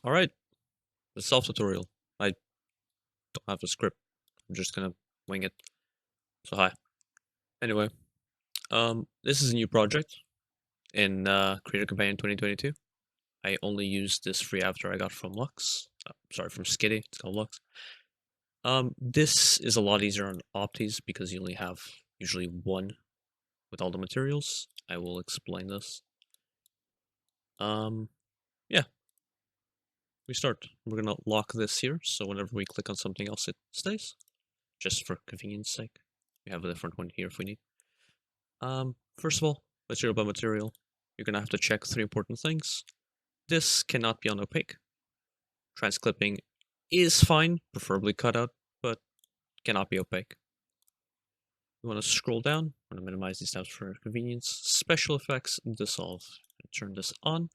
Alright, the self-tutorial. I don't have a script. I'm just gonna wing it. So hi. Anyway, this is a new project in Creator Companion 2022. I only used this free avatar I got from Lux. Sorry, from Skitty. It's called Lux. This is a lot easier on Optis because you only have usually one with all the materials. I will explain this. Yeah. We start. We're gonna lock this here, so whenever we click on something else, it stays. Just for convenience sake. We have a different one here if we need. First of all, material by material, you're gonna have to check three important things. This cannot be unopaque. Transclipping is fine, preferably cut out, but cannot be opaque. You want to scroll down. I'm going to minimize these tabs for convenience. Special effects, dissolve. Turn this on.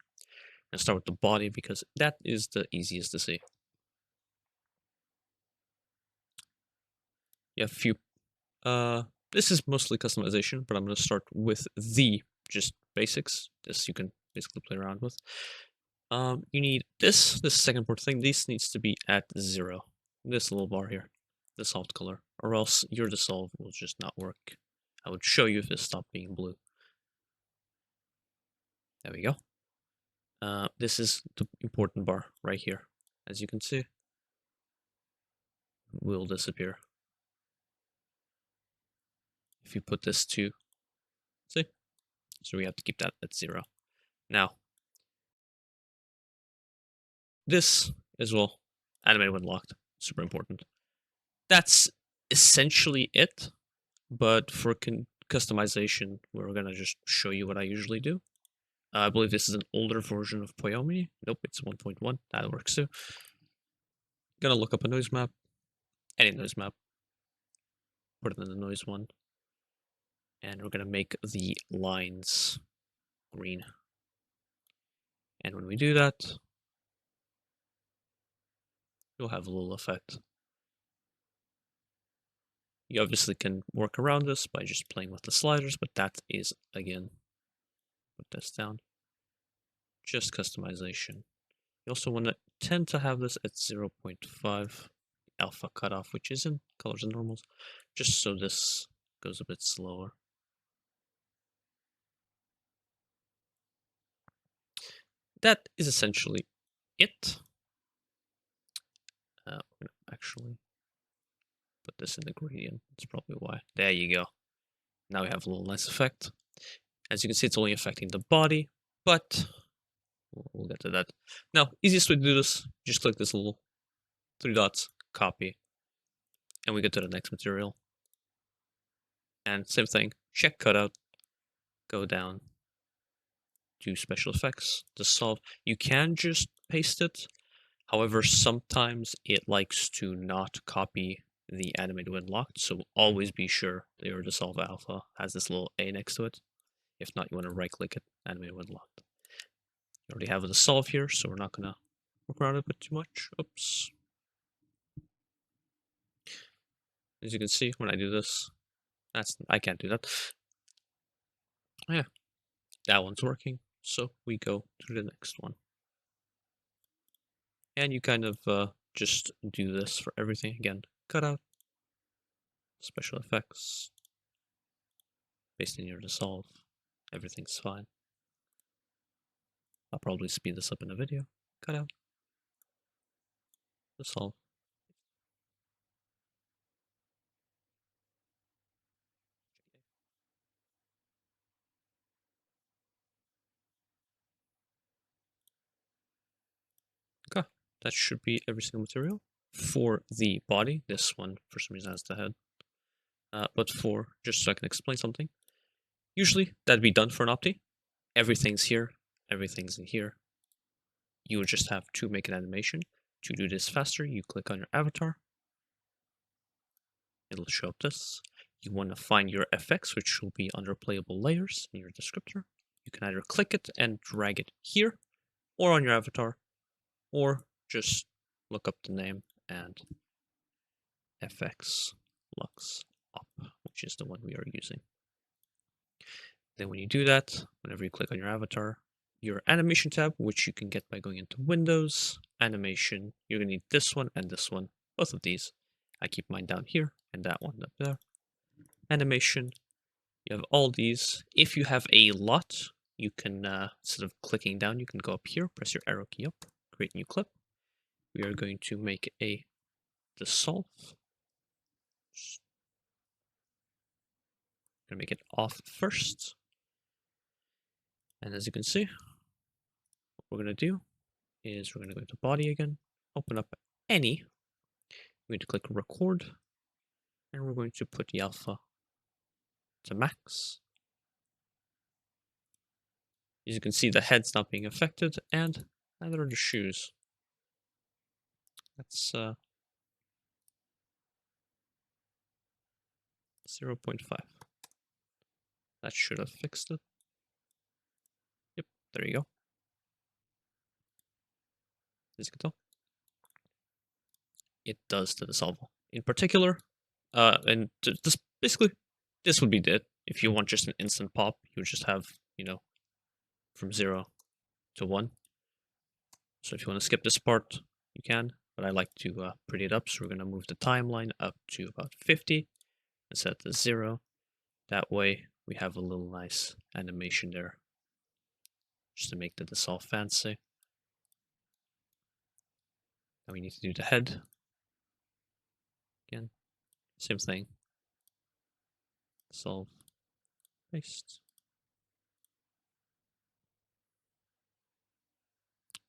And start with the body because that is the easiest to see. You have a few. This is mostly customization, but I'm going to start with the just basics. This you can basically play around with. You need this second important thing. This needs to be at 0. This little bar here, dissolved color, or else your dissolve will just not work. I would show you if it stopped being blue. There we go. This is the important bar right here. As you can see, will disappear. If you put this to, see? So we have to keep that at 0. Now, this as well, animated when locked, super important. That's essentially it, but for customization, we're gonna just show you what I usually do. I believe this is an older version of Poyomi. Nope, it's 1.1. That works too. Gonna look up a noise map, any noise map, put it in the noise one, and we're gonna make the lines green. And when we do that, you'll have a little effect. You obviously can work around this by just playing with the sliders, but that is, again, put this down, just customization. You also want to tend to have this at 0.5 alpha cutoff, which is in colors and normals, just so this goes a bit slower. That is essentially it. We're gonna actually put this in the gradient. That's probably why. There you go. Now we have a little nice effect. As you can see, it's only affecting the body, but we'll get to that. Now, easiest way to do this, just click this little 3 dots, copy, and we get to the next material. And same thing, check cutout, go down to special effects, dissolve. You can just paste it. However, sometimes it likes to not copy the animated when locked, so always be sure that your dissolve alpha has this little A next to it. If not, you want to right click it, animated when locked. You already have a dissolve here, so we're not gonna work around it with too much. Oops. As you can see, when I do this, I can't do that. Yeah, that one's working. So we go to the next one. And you kind of just do this for everything. Again, cutout, special effects, paste in your dissolve. Everything's fine. I'll probably speed this up in a video. Cutout, dissolve. Okay, that should be every single material. For the body, this one for some reason has the head. But for, just so I can explain something, usually that'd be done for an opti. Everything's here, everything's in here. You would just have to make an animation. To do this faster, you click on your avatar. It'll show up this. You want to find your FX, which will be under playable layers in your descriptor. You can either click it and drag it here, or on your avatar, or just look up the name and FX Lux Up, which is the one we are using. Then when you do that, whenever you click on your avatar, your animation tab, which you can get by going into Windows, animation, you're gonna need this one and this one, both of these. I keep mine down here and that one up there. Animation, you have all these. If you have a lot, you can, instead of clicking down, you can go up here, press your arrow key up, create new clip. We are going to make a dissolve. Gonna make it off first. And as you can see, what we're gonna do is we're gonna go to body again, open up any. We're going to click record, and we're going to put the alpha to max. As you can see, the head's not being affected, and neither are the shoes. That's 0.5. That should have fixed it. Yep, there you go. As you can tell, it does the dissolval. In particular, and this basically, this would be it. If you want just an instant pop, you would just have, you know, from 0 to 1. So if you want to skip this part, you can, but I like to pretty it up, so we're going to move the timeline up to about 50 and set it to 0. That way we have a little nice animation there, just to make the dissolve fancy. Now we need to do the head. Again, same thing. Dissolve, paste.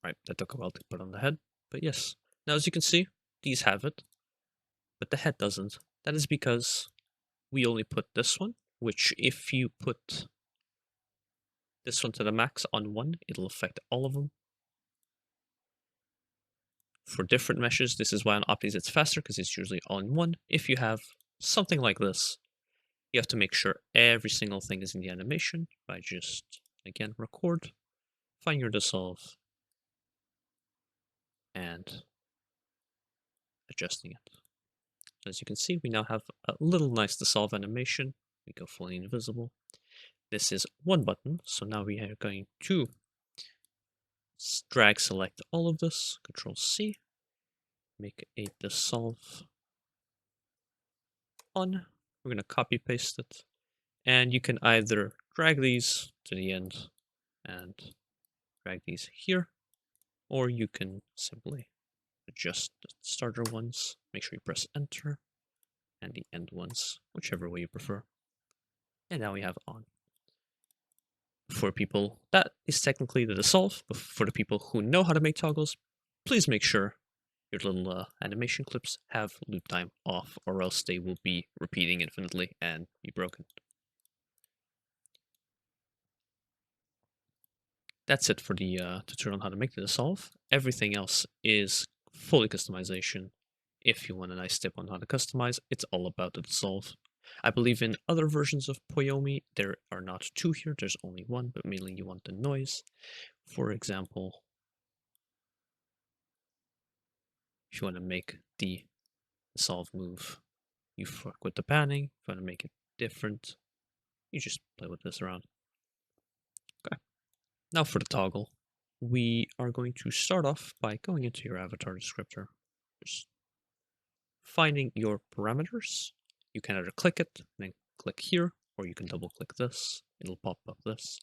Right, that took a while to put on the head, but yes. Now as you can see, these have it, but the head doesn't. That is because we only put this one, which if you put this one to the max on 1, it'll affect all of them. For different meshes, this is why on Optis it's faster, because it's usually on 1. If you have something like this, you have to make sure every single thing is in the animation by just, again, record, find your dissolve, and adjusting it. As you can see, we now have a little nice dissolve animation. We go fully invisible. This is one button, so now we are going to drag select all of this, Control C, make a dissolve on. We're going to copy paste it, and you can either drag these to the end and drag these here, or you can simply adjust the starter ones, make sure you press enter, and the end ones, whichever way you prefer. And now we have on. For people, that is technically the dissolve, but for the people who know how to make toggles, please make sure your little animation clips have loop time off, or else they will be repeating infinitely and be broken. That's it for the tutorial on how to make the dissolve. Everything else is fully customization. If you want a nice tip on how to customize, it's all about the dissolve. I believe in other versions of Poyomi, there are not 2 here, there's only 1, but mainly you want the noise. For example, if you want to make the dissolve move, you fuck with the panning. If you want to make it different, you just play with this around. Okay. Now for the toggle, we are going to start off by going into your avatar descriptor. Just finding your parameters. You can either click it and then click here, or you can double click this. It'll pop up this.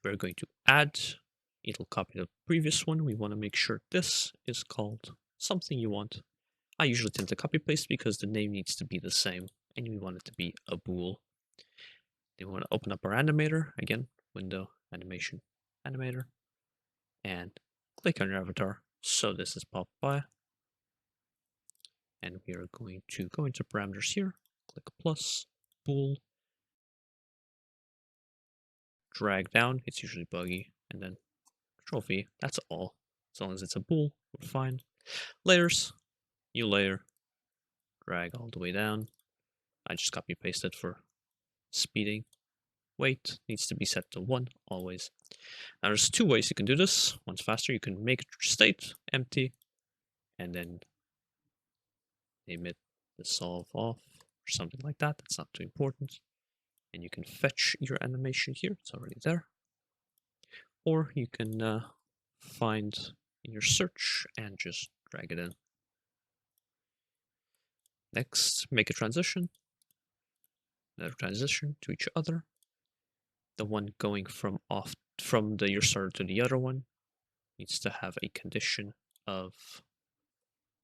We're going to add. It'll copy the previous one. We want to make sure this is called something you want. I usually tend to copy paste because the name needs to be the same, and we want it to be a bool. Then we want to open up our animator. Again, window, animation, animator, and click on your avatar. So this is popped by. And we are going to go into parameters here, click plus, bool, drag down, it's usually buggy, and then Control V, that's all. As long as it's a bool, we're fine. Layers, new layer, drag all the way down. I just copy pasted for speeding. Weight needs to be set to 1, always. Now there's 2 ways you can do this. One's faster, you can make state empty, and then name it dissolve off, or something like that. That's not too important. And you can fetch your animation here, it's already there. Or you can find in your search and just drag it in. Next, make a transition. Another transition to each other. The one going from your starter to the other one needs to have a condition of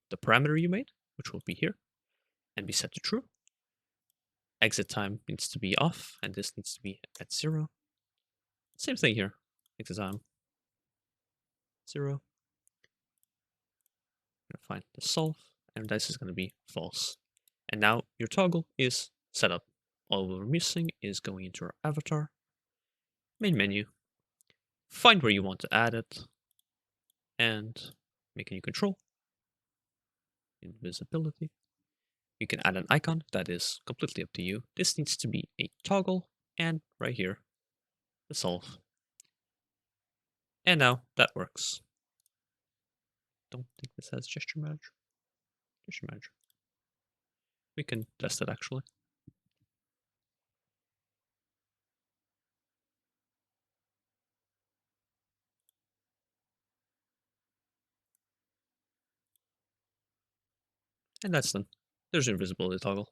the parameter you made, which will be here, and be set to true. Exit time needs to be off, and this needs to be at 0. Same thing here. Exit time 0. I'm gonna find the solve, and this is going to be false. And now your toggle is set up. All we're missing is going into our avatar, main menu, find where you want to add it, and make a new control. Invisibility. You can add an icon, that is completely up to you. This needs to be a toggle, and right here, the solve. And now that works. Don't think this has gesture manager. Gesture manager. We can test it actually. And that's done. There's your invisibility toggle.